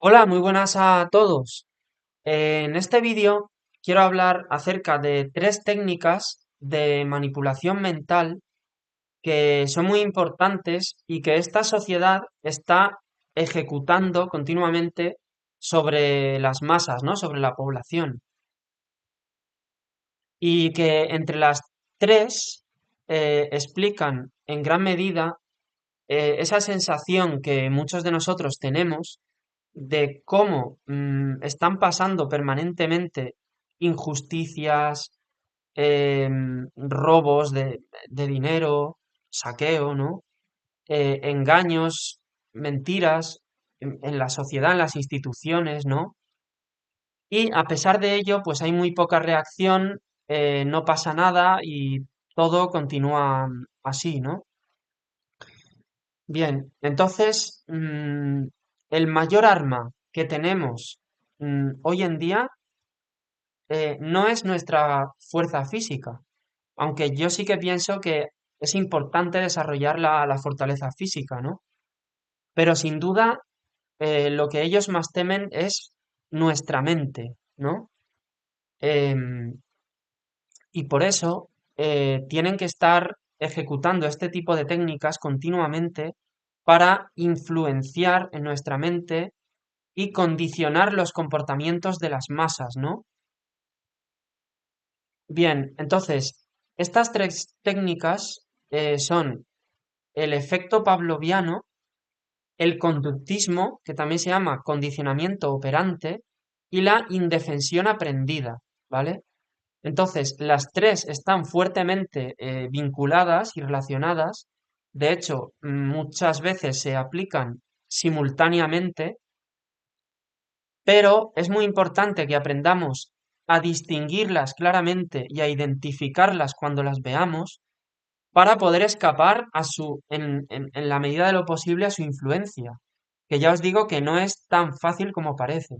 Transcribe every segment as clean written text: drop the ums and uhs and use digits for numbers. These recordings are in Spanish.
Hola, muy buenas a todos. En este vídeo quiero hablar acerca de tres técnicas de manipulación mental que son muy importantes y que esta sociedad está ejecutando continuamente sobre las masas, ¿no? Sobre la población. Y que entre las tres explican en gran medida esa sensación que muchos de nosotros tenemos de cómo están pasando permanentemente injusticias, robos de dinero, saqueo, ¿no? Engaños, mentiras en la sociedad, en las instituciones, ¿no? Y a pesar de ello, pues hay muy poca reacción, no pasa nada y todo continúa así, ¿no? Bien, entonces, el mayor arma que tenemos hoy en día no es nuestra fuerza física, aunque yo sí que pienso que es importante desarrollar la fortaleza física, ¿no? Pero sin duda, lo que ellos más temen es nuestra mente, ¿no? Em, y por eso tienen que estar ejecutando este tipo de técnicas continuamente para influenciar en nuestra mente y condicionar los comportamientos de las masas, ¿no? Bien, entonces, estas tres técnicas son el efecto pavloviano, el conductismo, que también se llama condicionamiento operante, y la indefensión aprendida, ¿vale? Entonces, las tres están fuertemente vinculadas y relacionadas. De hecho, muchas veces se aplican simultáneamente, pero es muy importante que aprendamos a distinguirlas claramente y a identificarlas cuando las veamos para poder escapar en la medida de lo posible a su influencia, que ya os digo que no es tan fácil como parece.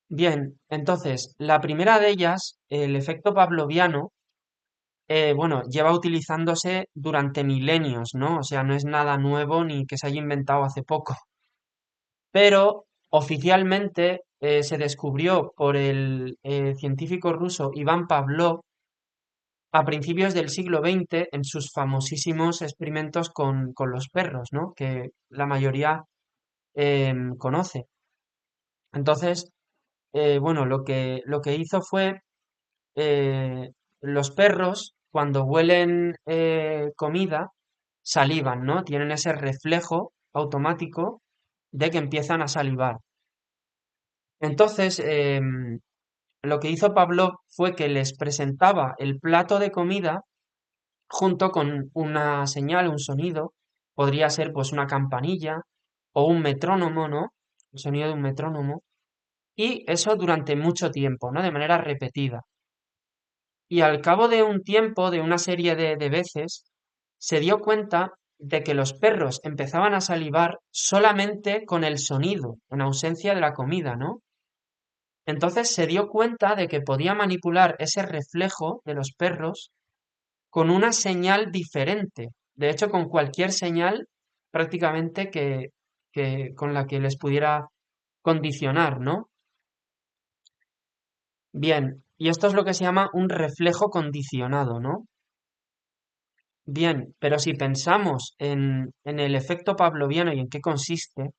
Bien, entonces, la primera de ellas, el efecto pavloviano, bueno, lleva utilizándose durante milenios, ¿no? O sea, no es nada nuevo ni que se haya inventado hace poco. Pero oficialmente se descubrió por el científico ruso Iván Pavlov a principios del siglo XX en sus famosísimos experimentos con los perros, ¿no? Que la mayoría conoce. Entonces, bueno, lo que hizo fue eh, los perros, cuando huelen comida, salivan, ¿no? Tienen ese reflejo automático de que empiezan a salivar. Entonces, lo que hizo Pavlov fue que les presentaba el plato de comida junto con una señal, un sonido, podría ser pues una campanilla o un metrónomo, ¿no? El sonido de un metrónomo, y eso durante mucho tiempo, ¿no? De manera repetida. Y al cabo de un tiempo, de una serie de veces, se dio cuenta de que los perros empezaban a salivar solamente con el sonido, en ausencia de la comida, ¿no? Entonces se dio cuenta de que podía manipular ese reflejo de los perros con una señal diferente. De hecho, con cualquier señal prácticamente con la que les pudiera condicionar, ¿no? Bien, y esto es lo que se llama un reflejo condicionado, ¿no? Bien, pero si pensamos en el efecto pavloviano y en qué consiste,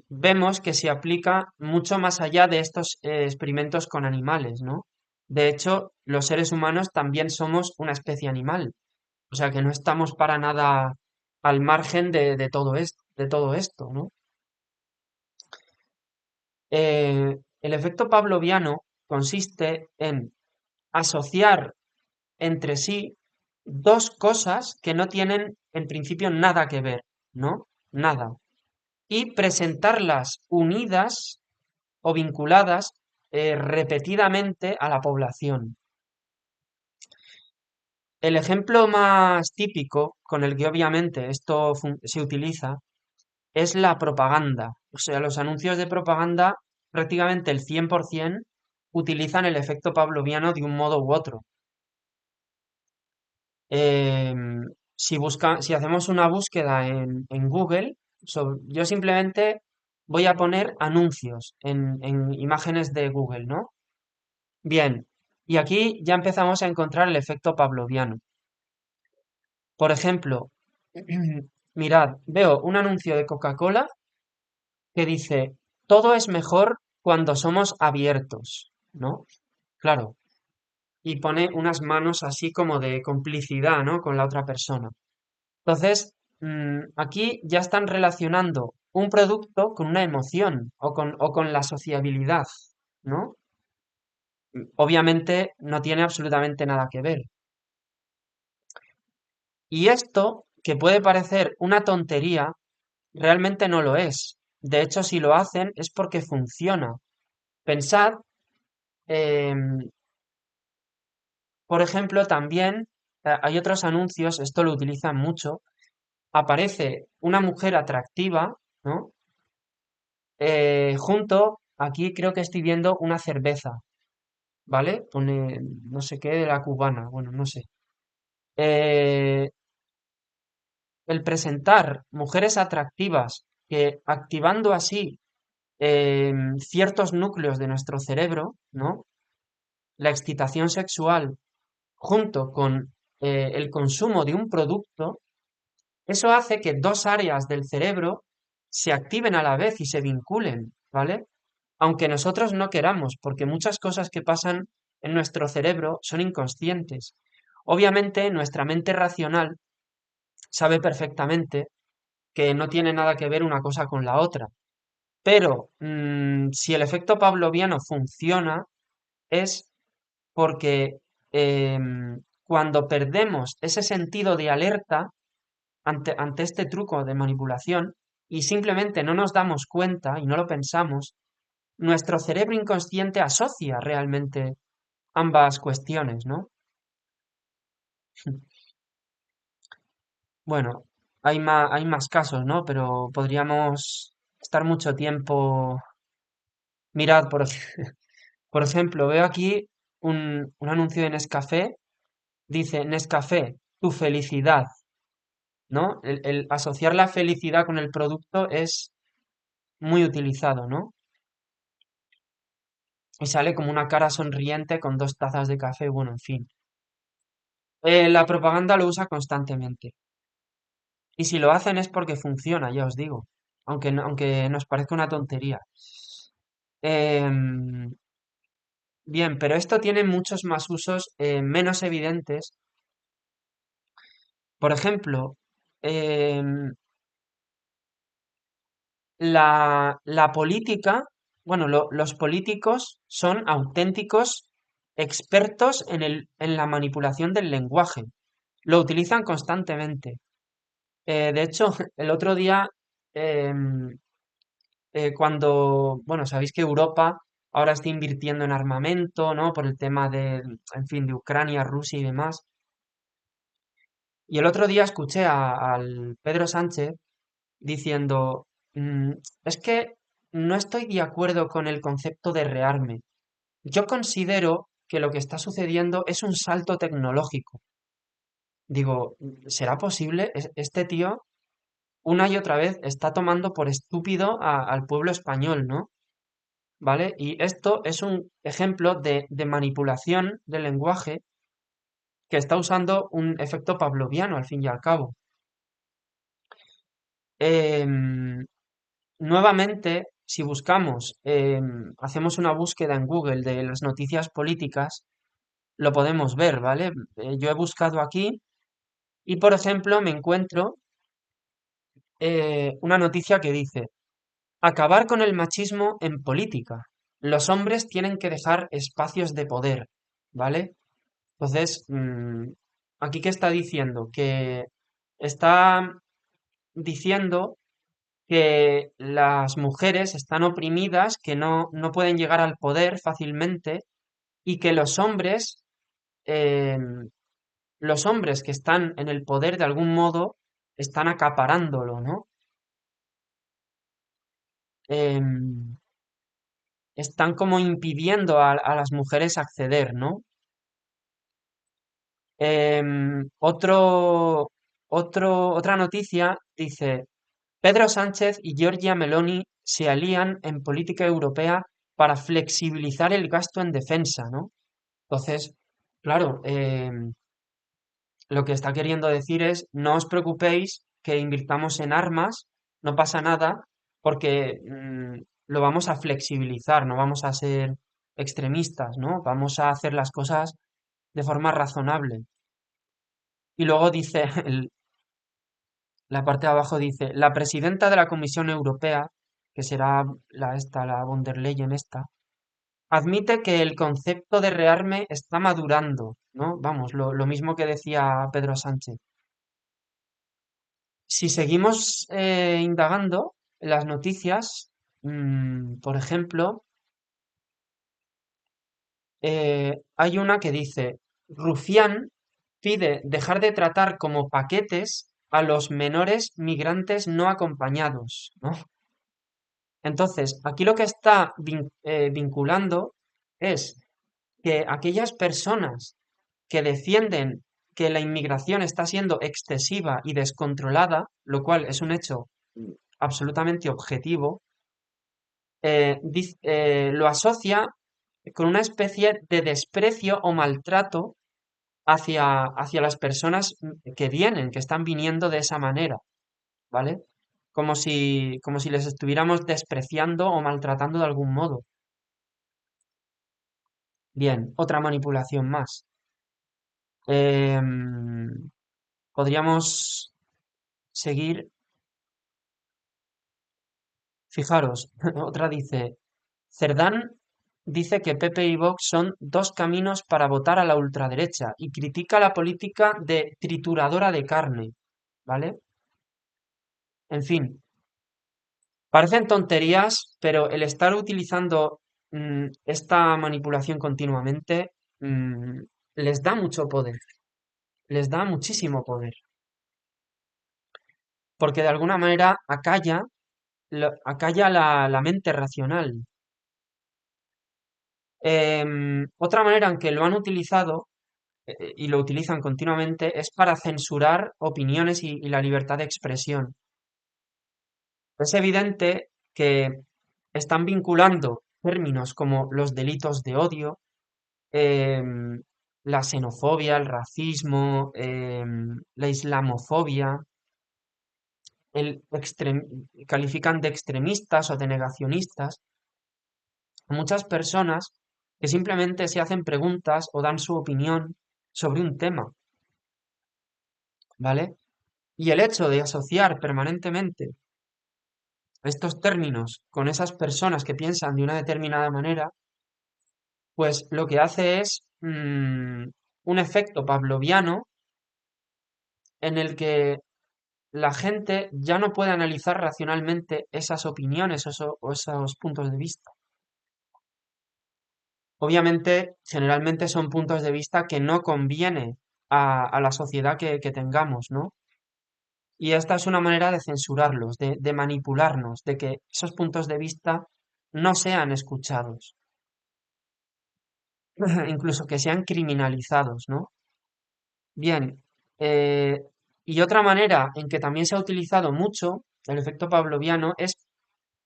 vemos que se aplica mucho más allá de estos experimentos con animales, ¿no? De hecho, los seres humanos también somos una especie animal, o sea que no estamos para nada al margen de todo esto, ¿no? El efecto pavloviano consiste en asociar entre sí dos cosas que no tienen en principio nada que ver, ¿no? Nada. Y presentarlas unidas o vinculadas repetidamente a la población. El ejemplo más típico con el que obviamente esto se utiliza es la propaganda. O sea, los anuncios de propaganda, prácticamente el 100% utilizan el efecto pavloviano de un modo u otro. Si hacemos una búsqueda en Google, Yo simplemente voy a poner anuncios en imágenes de Google, ¿no? Bien, y aquí ya empezamos a encontrar el efecto pavloviano. Por ejemplo, mirad, veo un anuncio de Coca-Cola que dice, todo es mejor cuando somos abiertos, ¿no? Claro, y pone unas manos así como de complicidad, ¿no? Con la otra persona. Entonces, aquí ya están relacionando un producto con una emoción o con la sociabilidad, ¿no? Obviamente no tiene absolutamente nada que ver. Y esto, que puede parecer una tontería, realmente no lo es. De hecho, si lo hacen es porque funciona. Pensad, em, por ejemplo, también hay otros anuncios, esto lo utilizan mucho, aparece una mujer atractiva, ¿no? Junto, aquí creo que estoy viendo una cerveza, ¿vale? Pone no sé qué de la cubana, bueno, no sé. Eh, el presentar mujeres atractivas que activando así ciertos núcleos de nuestro cerebro, ¿no? La excitación sexual junto con el consumo de un producto, eso hace que dos áreas del cerebro se activen a la vez y se vinculen, ¿vale? Aunque nosotros no queramos, porque muchas cosas que pasan en nuestro cerebro son inconscientes. Obviamente, nuestra mente racional sabe perfectamente que no tiene nada que ver una cosa con la otra. Pero si el efecto pavloviano funciona, es porque cuando perdemos ese sentido de alerta ante este truco de manipulación y simplemente no nos damos cuenta y no lo pensamos, nuestro cerebro inconsciente asocia realmente ambas cuestiones, ¿no? Bueno, hay más casos, ¿no? Pero podríamos estar mucho tiempo. Mirad, por ejemplo, veo aquí un anuncio de Nescafé, dice Nescafé, tu felicidad, ¿no? El asociar la felicidad con el producto es muy utilizado, ¿no? Y sale como una cara sonriente con dos tazas de café, bueno, en fin. La propaganda lo usa constantemente. Y si lo hacen es porque funciona, ya os digo. Aunque nos parezca una tontería. Em, bien, pero esto tiene muchos más usos menos evidentes. Por ejemplo, em, la política, bueno, los políticos son auténticos expertos en la manipulación del lenguaje. Lo utilizan constantemente. De hecho, el otro día, em, bueno, sabéis que Europa ahora está invirtiendo en armamento, ¿no? Por el tema en fin, de Ucrania, Rusia y demás. Y el otro día escuché al Pedro Sánchez diciendo, "Mm, es que no estoy de acuerdo con el concepto de rearme. Yo considero que lo que está sucediendo es un salto tecnológico". Digo, ¿será posible? Este tío una y otra vez está tomando por estúpido al pueblo español, ¿no? ¿Vale? Y esto es un ejemplo de manipulación del lenguaje que está usando un efecto pavloviano al fin y al cabo. Em, Nuevamente, si buscamos, hacemos una búsqueda en Google de las noticias políticas, lo podemos ver, ¿vale? Yo he buscado aquí y, por ejemplo, me encuentro una noticia que dice, acabar con el machismo en política. Los hombres tienen que dejar espacios de poder, ¿vale? Entonces, aquí qué está diciendo, que está diciendo que las mujeres están oprimidas, que no pueden llegar al poder fácilmente y que em, los hombres que están en el poder de algún modo están acaparándolo, ¿no? Em, Están como impidiendo a las mujeres acceder, ¿no? Otra noticia dice. Pedro Sánchez y Giorgia Meloni se alían en política europea para flexibilizar el gasto en defensa, ¿no? Entonces, claro, lo que está queriendo decir es, no os preocupéis que invirtamos en armas, no pasa nada, porque lo vamos a flexibilizar, no vamos a ser extremistas, ¿no? Vamos a hacer las cosas de forma razonable. Y luego dice, la parte de abajo dice, la presidenta de la Comisión Europea, que será la von der Leyen esta, admite que el concepto de rearme está madurando, ¿no? Vamos, lo mismo que decía Pedro Sánchez. Si seguimos indagando en las noticias, por ejemplo, hay una que dice, Rufián pide dejar de tratar como paquetes a los menores migrantes no acompañados, ¿no? Entonces, aquí lo que está vinculando es que aquellas personas que defienden que la inmigración está siendo excesiva y descontrolada, lo cual es un hecho absolutamente objetivo, lo asocia con una especie de desprecio o maltrato hacia las personas que vienen, que están viniendo de esa manera, ¿vale? Como si les estuviéramos despreciando o maltratando de algún modo. Bien, otra manipulación más. Em, Podríamos seguir. Fijaros, otra dice, Cerdán dice que Pepe y Vox son dos caminos para votar a la ultraderecha y critica la política de trituradora de carne, ¿vale? En fin, parecen tonterías, pero el estar utilizando esta manipulación continuamente mm, les da mucho poder, les da muchísimo poder, porque de alguna manera acalla la mente racional. Otra manera en que lo han utilizado y lo utilizan continuamente es para censurar opiniones y la libertad de expresión. Es evidente que están vinculando términos como los delitos de odio, em, la xenofobia, el racismo, la islamofobia, califican de extremistas o de negacionistas a muchas personas que simplemente se hacen preguntas o dan su opinión sobre un tema, ¿vale? Y el hecho de asociar permanentemente estos términos con esas personas que piensan de una determinada manera, pues lo que hace es un efecto pavloviano en el que la gente ya no puede analizar racionalmente esas opiniones o esos puntos de vista. Obviamente, generalmente son puntos de vista que no conviene a la sociedad que tengamos, ¿no? Y esta es una manera de censurarlos, de manipularnos, de que esos puntos de vista no sean escuchados, incluso que sean criminalizados, ¿no? Bien, eh, y otra manera en que también se ha utilizado mucho el efecto pavloviano es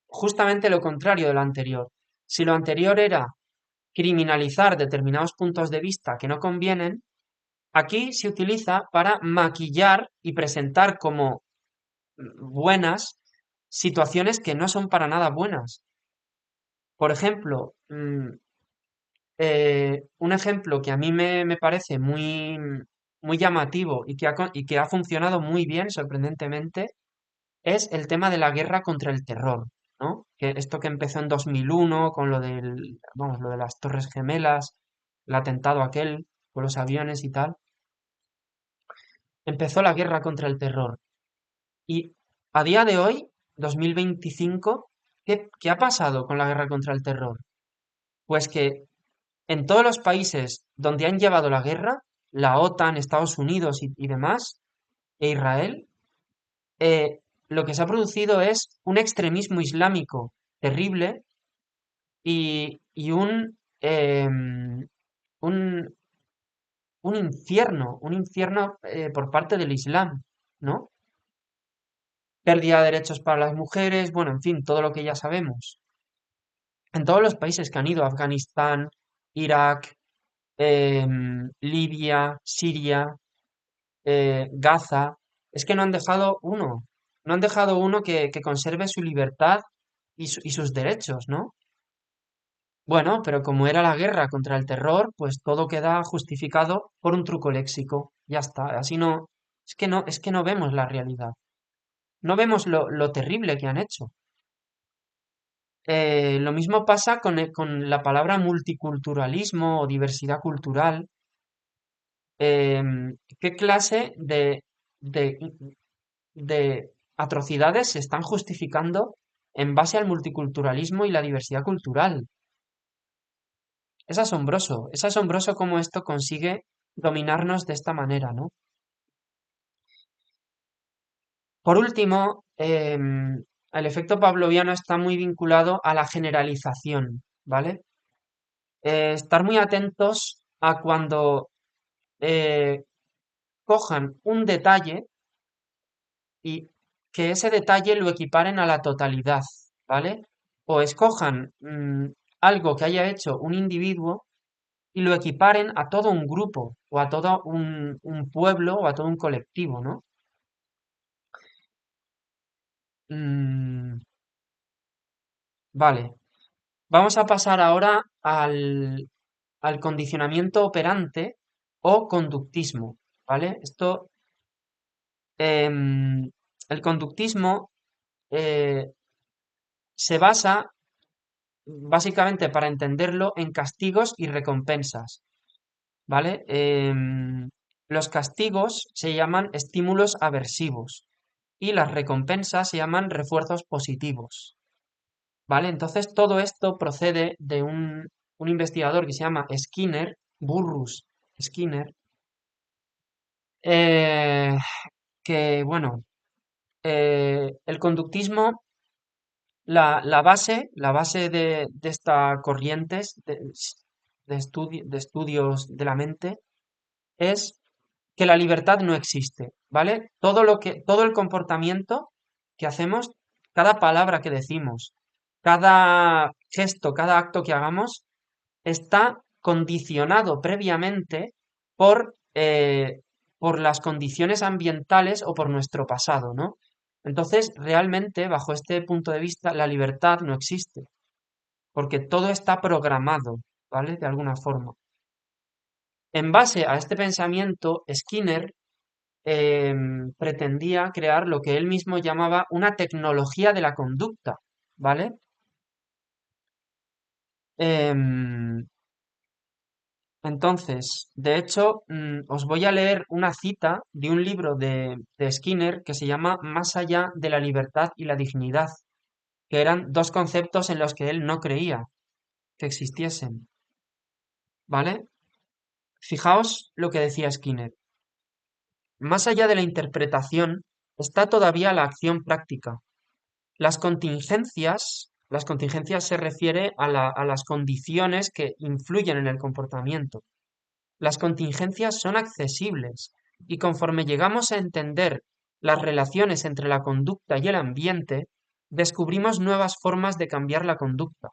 justamente lo contrario de lo anterior. Si lo anterior era criminalizar determinados puntos de vista que no convienen, aquí se utiliza para maquillar y presentar como buenas situaciones que no son para nada buenas. Por ejemplo, un ejemplo que a mí me parece muy llamativo y que ha funcionado muy bien, sorprendentemente, es el tema de la guerra contra el terror, ¿no? Que esto que empezó en 2001 con vamos, lo de las Torres Gemelas, el atentado aquel con los aviones y tal, empezó la guerra contra el terror. Y a día de hoy, 2025, ¿qué ha pasado con la guerra contra el terror? Pues que en todos los países donde han llevado la guerra, la OTAN, Estados Unidos y demás, e Israel, eh, lo que se ha producido es un extremismo islámico terrible y un, un infierno por parte del Islam, ¿no? pérdida de derechos para las mujeres, bueno, en fin, todo lo que ya sabemos. En todos los países que han ido, Afganistán, Irak, Libia, Siria, Gaza, es que no han dejado uno, no han dejado uno que conserve su libertad y sus derechos, ¿no? Bueno, pero como era la guerra contra el terror, pues todo queda justificado por un truco léxico. Ya está, así no, es que no vemos la realidad. No vemos lo terrible que han hecho. Lo mismo pasa con la palabra multiculturalismo o diversidad cultural. ¿Qué clase de, de atrocidades se están justificando en base al multiculturalismo y la diversidad cultural? Es asombroso cómo esto consigue dominarnos de esta manera, ¿no? Por último, el efecto pavloviano está muy vinculado a la generalización, ¿vale? Estar muy atentos a cuando eh, cojan un detalle y que ese detalle lo equiparen a la totalidad, ¿vale? O escojan algo que haya hecho un individuo y lo equiparen a todo un grupo o a todo un pueblo o a todo un colectivo, ¿no? Mm, vale, vamos a pasar ahora al condicionamiento operante o conductismo, ¿vale? Em, el conductismo eh, se basa, básicamente para entenderlo, en castigos y recompensas, ¿vale? Los castigos se llaman estímulos aversivos y las recompensas se llaman refuerzos positivos, ¿vale? Entonces todo esto procede de un investigador que se llama Skinner, Burrus Skinner, eh, que, bueno, el conductismo, la base de esta corrientes de estudios de la mente es que la libertad no existe, ¿vale? Todo el comportamiento que hacemos, cada palabra que decimos, cada gesto, cada acto que hagamos, está condicionado previamente por las condiciones ambientales o por nuestro pasado, ¿no? Entonces, realmente, bajo este punto de vista, la libertad no existe, porque todo está programado, ¿vale? De alguna forma. En base a este pensamiento, Skinner pretendía crear lo que él mismo llamaba una tecnología de la conducta, ¿vale? Em, entonces, de hecho, os voy a leer una cita de un libro de Skinner que se llama Más allá de la libertad y la dignidad, que eran dos conceptos en los que él no creía que existiesen, ¿vale? Fijaos lo que decía Skinner. Más allá de la interpretación está todavía la acción práctica. Las contingencias se refiere a las condiciones que influyen en el comportamiento. Las contingencias son accesibles y conforme llegamos a entender las relaciones entre la conducta y el ambiente, descubrimos nuevas formas de cambiar la conducta.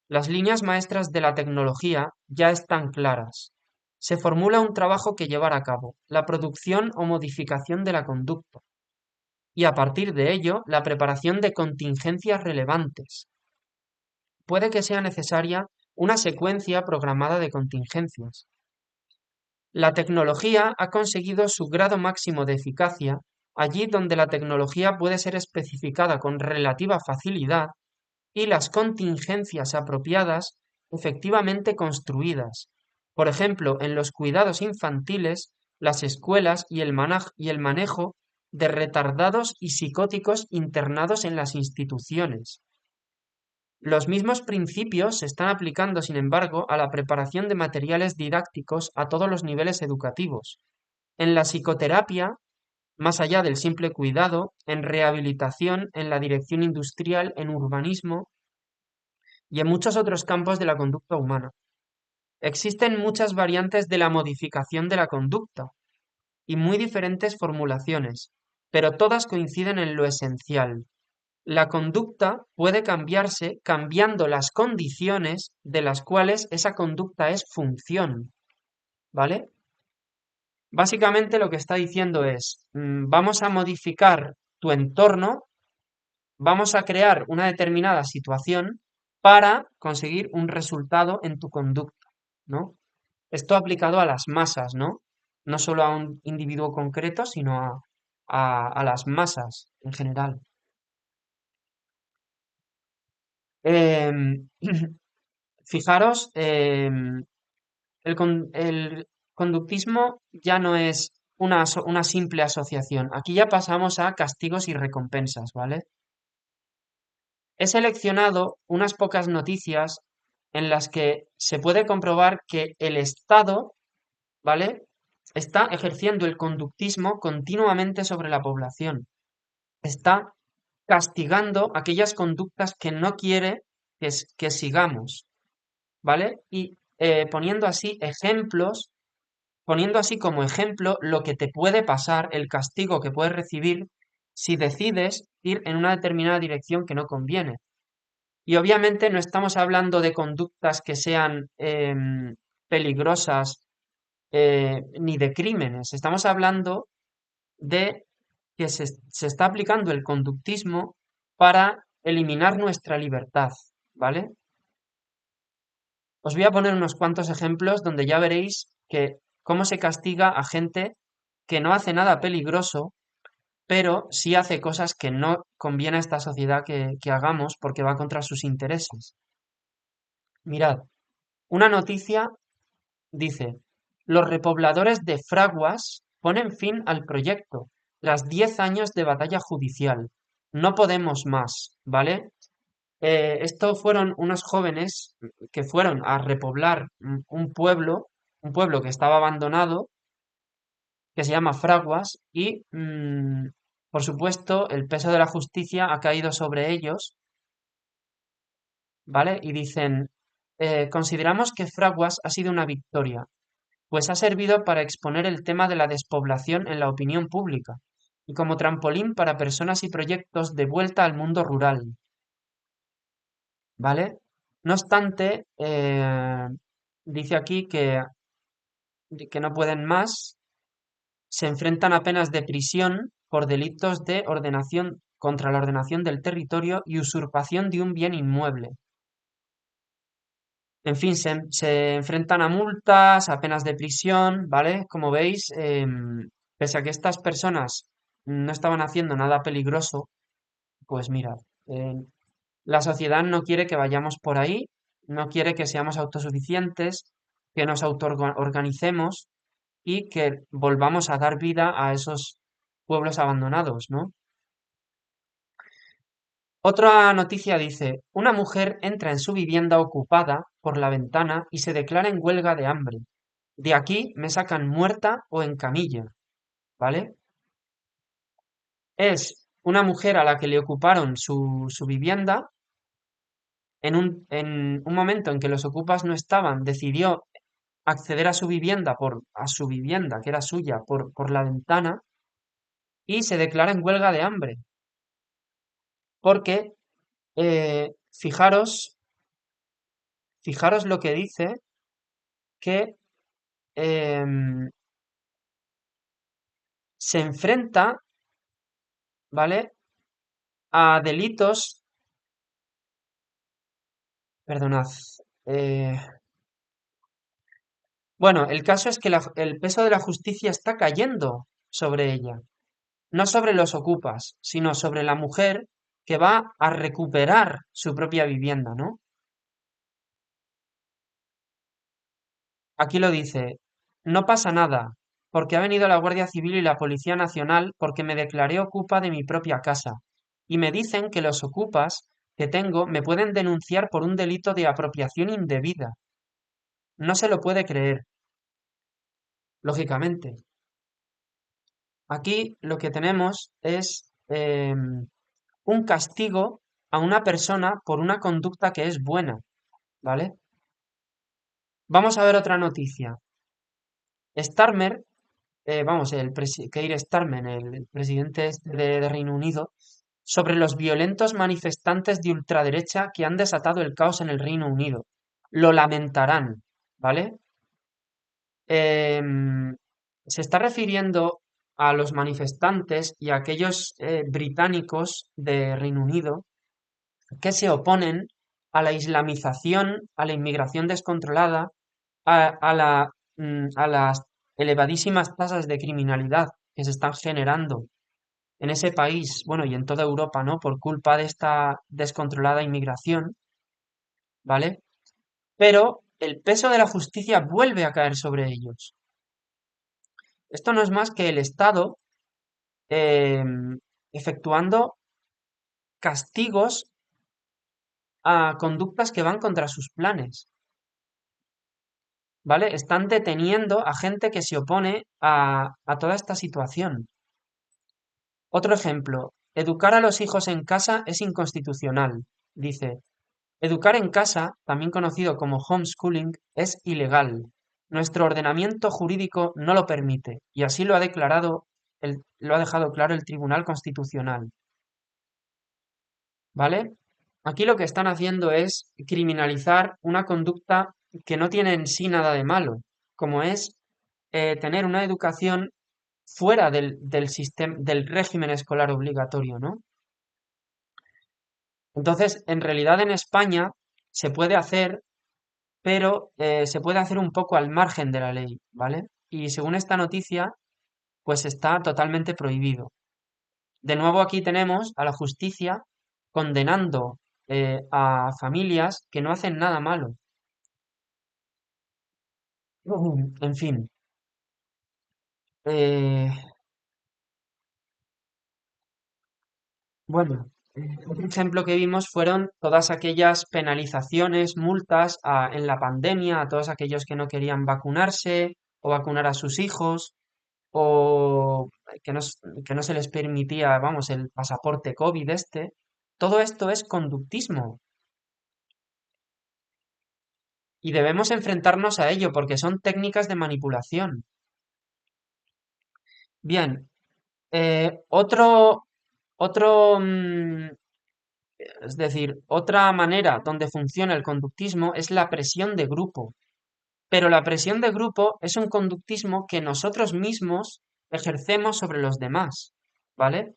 Las líneas maestras de la tecnología ya están claras. Se formula un trabajo que llevar a cabo, la producción o modificación de la conducta, y a partir de ello, la preparación de contingencias relevantes. Puede que sea necesaria una secuencia programada de contingencias. La tecnología ha conseguido su grado máximo de eficacia allí donde la tecnología puede ser especificada con relativa facilidad y las contingencias apropiadas efectivamente construidas. Por ejemplo, en los cuidados infantiles, las escuelas y el manejo de retardados y psicóticos internados en las instituciones. Los mismos principios se están aplicando, sin embargo, a la preparación de materiales didácticos a todos los niveles educativos. En la psicoterapia, más allá del simple cuidado, en rehabilitación, en la dirección industrial, en urbanismo y en muchos otros campos de la conducta humana. Existen muchas variantes de la modificación de la conducta y muy diferentes formulaciones. pero todas coinciden en lo esencial. La conducta puede cambiarse cambiando las condiciones de las cuales esa conducta es función, ¿vale? Básicamente lo que está diciendo es, vamos a modificar tu entorno, vamos a crear una determinada situación para conseguir un resultado en tu conducta, ¿no? Esto aplicado a las masas, ¿no? No solo a un individuo concreto, sino a las masas en general. Em, Fijaros, el conductismo ya no es una simple asociación. Aquí ya pasamos a castigos y recompensas, ¿vale? He seleccionado unas pocas noticias en las que se puede comprobar que el Estado, ¿vale? Está ejerciendo el conductismo continuamente sobre la población. Está castigando aquellas conductas que no quiere que sigamos, ¿vale? Y poniendo así como ejemplo lo que te puede pasar, el castigo que puedes recibir si decides ir en una determinada dirección que no conviene. Y obviamente no estamos hablando de conductas que sean peligrosas ni de crímenes, estamos hablando de que se está aplicando el conductismo para eliminar nuestra libertad, ¿vale? Os voy a poner unos cuantos ejemplos donde ya veréis que cómo se castiga a gente que no hace nada peligroso, pero sí hace cosas que no conviene a esta sociedad que hagamos porque va contra sus intereses. Mirad, una noticia dice, los repobladores de Fraguas ponen fin al proyecto tras 10 años de batalla judicial. No podemos más, ¿vale? Esto fueron unos jóvenes que fueron a repoblar un pueblo que estaba abandonado, que se llama Fraguas, y por supuesto el peso de la justicia ha caído sobre ellos, ¿vale? Y dicen, consideramos que Fraguas ha sido una victoria, pues ha servido para exponer el tema de la despoblación en la opinión pública y como trampolín para personas y proyectos de vuelta al mundo rural, ¿vale? No obstante, dice aquí que no pueden más, se enfrentan a penas de prisión por delitos de ordenación contra la ordenación del territorio y usurpación de un bien inmueble. En fin, se enfrentan a multas, a penas de prisión, ¿vale? Como veis, pese a que estas personas no estaban haciendo nada peligroso, pues mirad, la sociedad no quiere que vayamos por ahí, no quiere que seamos autosuficientes, que nos autoorganicemos y que volvamos a dar vida a esos pueblos abandonados, ¿no? Otra noticia dice, una mujer entra en su vivienda ocupada por la ventana y se declara en huelga de hambre. De aquí me sacan muerta o en camilla, ¿vale? Es una mujer a la que le ocuparon su vivienda. En un momento en que los ocupas no estaban, decidió acceder a su vivienda a su vivienda, que era suya, por la ventana, y se declara en huelga de hambre. Porque, fijaros lo que dice, que em, se enfrenta, ¿vale? A delitos, perdonad. eh, bueno, el caso es que el peso de la justicia está cayendo sobre ella, no sobre los ocupas, sino sobre la mujer que va a recuperar su propia vivienda, ¿no? Aquí lo dice, no pasa nada, porque ha venido la Guardia Civil y la Policía Nacional porque me declaré ocupa de mi propia casa, y me dicen que los ocupas que tengo me pueden denunciar por un delito de apropiación indebida. No se lo puede creer, lógicamente. Aquí lo que tenemos es un castigo a una persona por una conducta que es buena, ¿vale? Vamos a ver otra noticia. Starmer vamos, Keir Starmer, el presidente este de Reino Unido, sobre los violentos manifestantes de ultraderecha que han desatado el caos en el Reino Unido. Lo lamentarán, ¿vale? Em, Se está refiriendo a los manifestantes y a aquellos británicos de Reino Unido que se oponen a la islamización, a la inmigración descontrolada, a las elevadísimas tasas de criminalidad que se están generando en ese país, bueno, y en toda Europa, ¿no? Por culpa de esta descontrolada inmigración, ¿vale? Pero el peso de la justicia vuelve a caer sobre ellos. Esto no es más que el Estado efectuando castigos a conductas que van contra sus planes, ¿vale? Están deteniendo a gente que se opone a toda esta situación. Otro ejemplo, educar a los hijos en casa es inconstitucional. Dice, educar en casa, también conocido como homeschooling, es ilegal. Nuestro ordenamiento jurídico no lo permite, y así lo ha declarado, lo ha dejado claro el Tribunal Constitucional. ¿Vale? Aquí lo que están haciendo es criminalizar una conducta que no tiene en sí nada de malo, como es tener una educación fuera del sistema, del régimen escolar obligatorio, ¿no? Entonces, en realidad en España se puede hacer, pero se puede hacer un poco al margen de la ley, ¿vale? Y según esta noticia, pues está totalmente prohibido. De nuevo aquí tenemos a la justicia condenando a familias que no hacen nada malo. En fin, eh, bueno, otro ejemplo que vimos fueron todas aquellas penalizaciones, multas en la pandemia a todos aquellos que no querían vacunarse o vacunar a sus hijos o que no se les permitía, vamos, el pasaporte COVID este. Todo esto es conductismo y debemos enfrentarnos a ello porque son técnicas de manipulación. Bien, otro, otro, es decir, otra manera donde funciona el conductismo es la presión de grupo. Pero la presión de grupo es un conductismo que nosotros mismos ejercemos sobre los demás, ¿vale?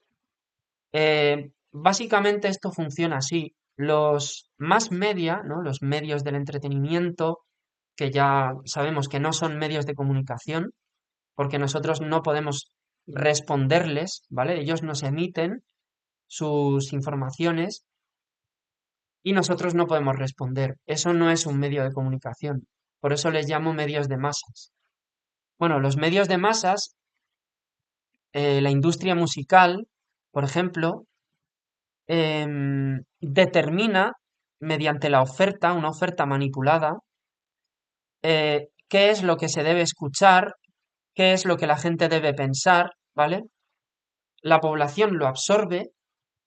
Básicamente esto funciona así. Los más media, ¿no? Los medios del entretenimiento, que ya sabemos que no son medios de comunicación, porque nosotros no podemos responderles, ¿vale? Ellos nos emiten sus informaciones y nosotros no podemos responder. Eso no es un medio de comunicación. Por eso les llamo medios de masas. Bueno, los medios de masas, la industria musical, por ejemplo, determina mediante la oferta, una oferta manipulada, qué es lo que se debe escuchar, qué es lo que la gente debe pensar, ¿vale? La población lo absorbe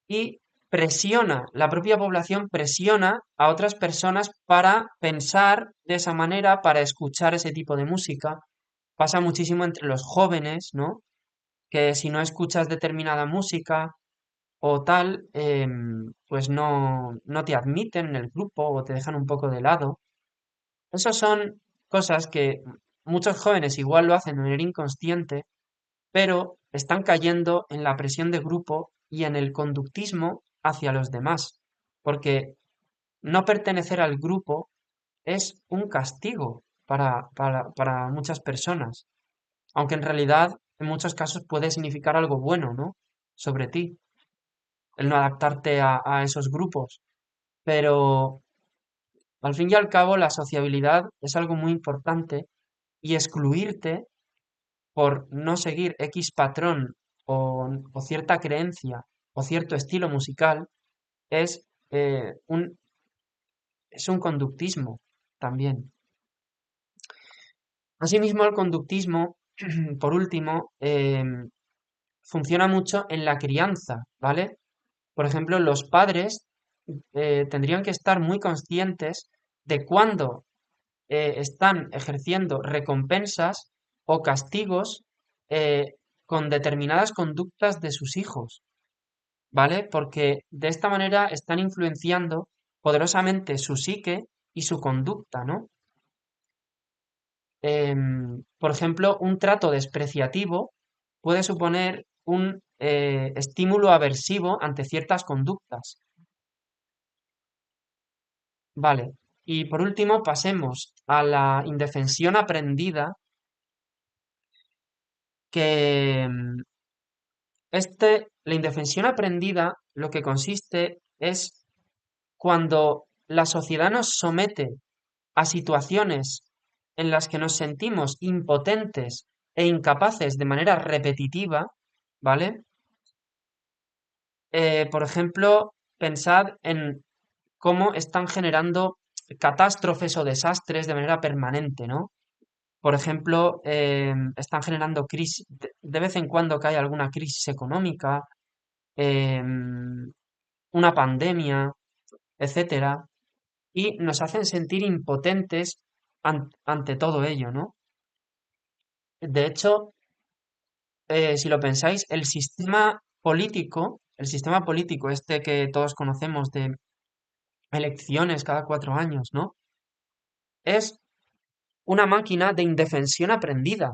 y presiona, la propia población presiona a otras personas para pensar de esa manera, para escuchar ese tipo de música. Pasa muchísimo entre los jóvenes, ¿no? Que si no escuchas determinada música o tal, pues no te admiten en el grupo o te dejan un poco de lado. Esas son cosas que muchos jóvenes igual lo hacen de manera inconsciente, pero están cayendo en la presión de grupo y en el conductismo hacia los demás, porque no pertenecer al grupo es un castigo para muchas personas, aunque en realidad en muchos casos puede significar algo bueno, ¿no? Sobre ti, el no adaptarte a esos grupos, pero al fin y al cabo la sociabilidad es algo muy importante y excluirte por no seguir X patrón o cierta creencia o cierto estilo musical es, es un conductismo también. Asimismo, el conductismo, por último, funciona mucho en la crianza, ¿vale? Por ejemplo, los padres tendrían que estar muy conscientes de cuándo están ejerciendo recompensas o castigos eh, con determinadas conductas de sus hijos, ¿vale? Porque de esta manera están influenciando poderosamente su psique y su conducta, ¿no? Por ejemplo, un trato despreciativo puede suponer un estímulo aversivo ante ciertas conductas. Vale. Y por último, pasemos a la indefensión aprendida, que la indefensión aprendida lo que consiste es cuando la sociedad nos somete a situaciones en las que nos sentimos impotentes e incapaces de manera repetitiva, ¿vale? Por ejemplo, pensad en cómo están generando catástrofes o desastres de manera permanente, ¿no? Por ejemplo, están generando crisis, de vez en cuando cae alguna crisis económica, una pandemia, etcétera, y nos hacen sentir impotentes ante todo ello, ¿no? De hecho, si lo pensáis, el sistema político este que todos conocemos de elecciones cada 4 años, ¿no? Es una máquina de indefensión aprendida,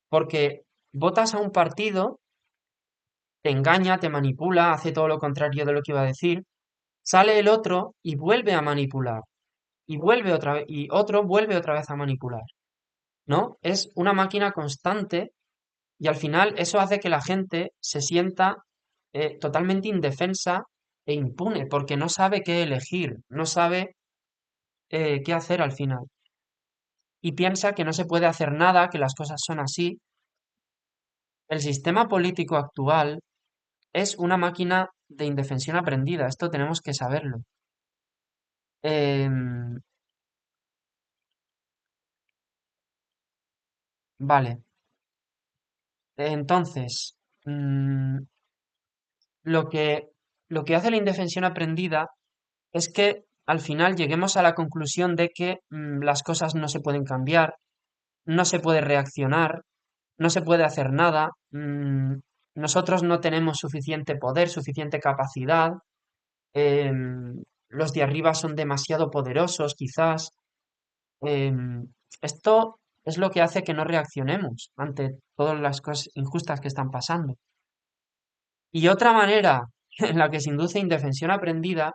porque votas a un partido, te engaña, te manipula, hace todo lo contrario de lo que iba a decir, sale el otro y vuelve a manipular, y vuelve otra vez, y otro vuelve otra vez a manipular, ¿no? Es una máquina constante y al final eso hace que la gente se sienta totalmente indefensa e impune, porque no sabe qué elegir, no sabe qué hacer al final. Y piensa que no se puede hacer nada, que las cosas son así. El sistema político actual es una máquina de indefensión aprendida, esto tenemos que saberlo. Em, vale, entonces, lo que, lo que hace la indefensión aprendida es que al final lleguemos a la conclusión de que las cosas no se pueden cambiar, no se puede reaccionar, no se puede hacer nada, nosotros no tenemos suficiente poder, suficiente capacidad, los de arriba son demasiado poderosos, quizás. Esto es lo que hace que no reaccionemos ante todas las cosas injustas que están pasando. Y otra manera en la que se induce indefensión aprendida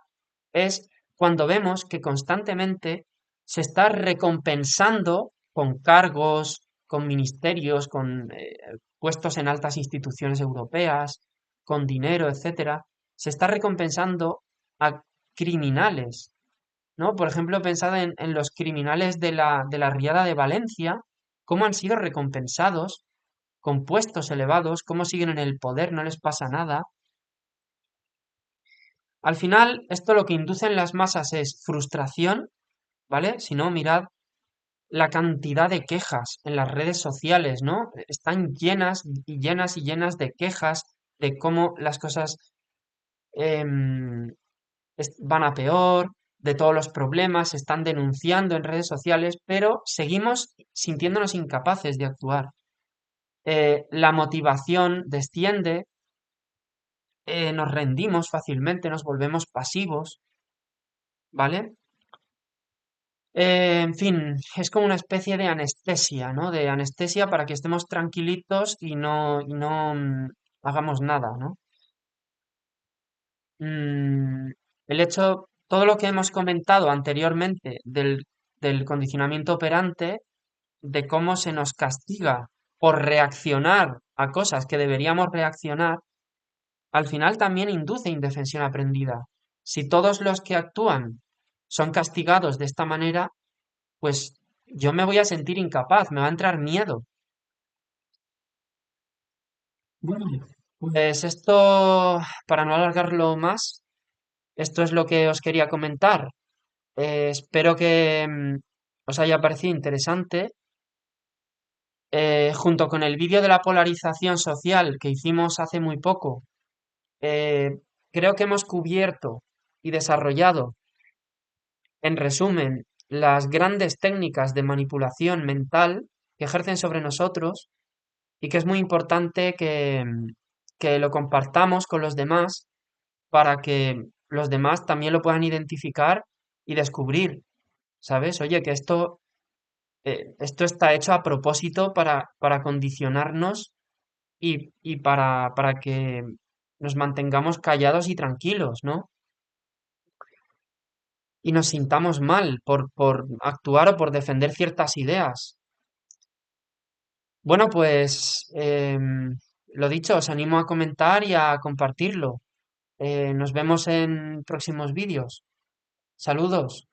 es cuando vemos que constantemente se está recompensando con cargos, con ministerios, con puestos en altas instituciones europeas, con dinero, etcétera, se está recompensando a criminales, ¿no? Por ejemplo, pensad en los criminales de la Riada de Valencia, cómo han sido recompensados con puestos elevados, cómo siguen en el poder, no les pasa nada. Al final, esto lo que induce en las masas es frustración, ¿vale? Si no, mirad la cantidad de quejas en las redes sociales, ¿no? Están llenas y llenas y llenas de quejas de cómo las cosas em, van a peor, de todos los problemas, se están denunciando en redes sociales, pero seguimos sintiéndonos incapaces de actuar. La motivación desciende, nos rendimos fácilmente, nos volvemos pasivos, ¿vale? En fin, es como una especie de anestesia, ¿no? De anestesia para que estemos tranquilitos y no hagamos nada, ¿no? Mm, todo lo que hemos comentado anteriormente del condicionamiento operante, de cómo se nos castiga por reaccionar a cosas que deberíamos reaccionar, al final también induce indefensión aprendida. Si todos los que actúan son castigados de esta manera, pues yo me voy a sentir incapaz, me va a entrar miedo. Bueno, pues esto, para no alargarlo más, esto es lo que os quería comentar. Espero que os haya parecido interesante. Junto con el vídeo de la polarización social que hicimos hace muy poco, eh, creo que hemos cubierto y desarrollado, en resumen, las grandes técnicas de manipulación mental que ejercen sobre nosotros. y que es muy importante que lo compartamos con los demás para que los demás también lo puedan identificar y descubrir, ¿sabes? Oye, que esto está hecho a propósito para condicionarnos y para que nos mantengamos callados y tranquilos, ¿no? Y nos sintamos mal por actuar o por defender ciertas ideas. Bueno, pues lo dicho, os animo a comentar y a compartirlo. Nos vemos en próximos vídeos. Saludos.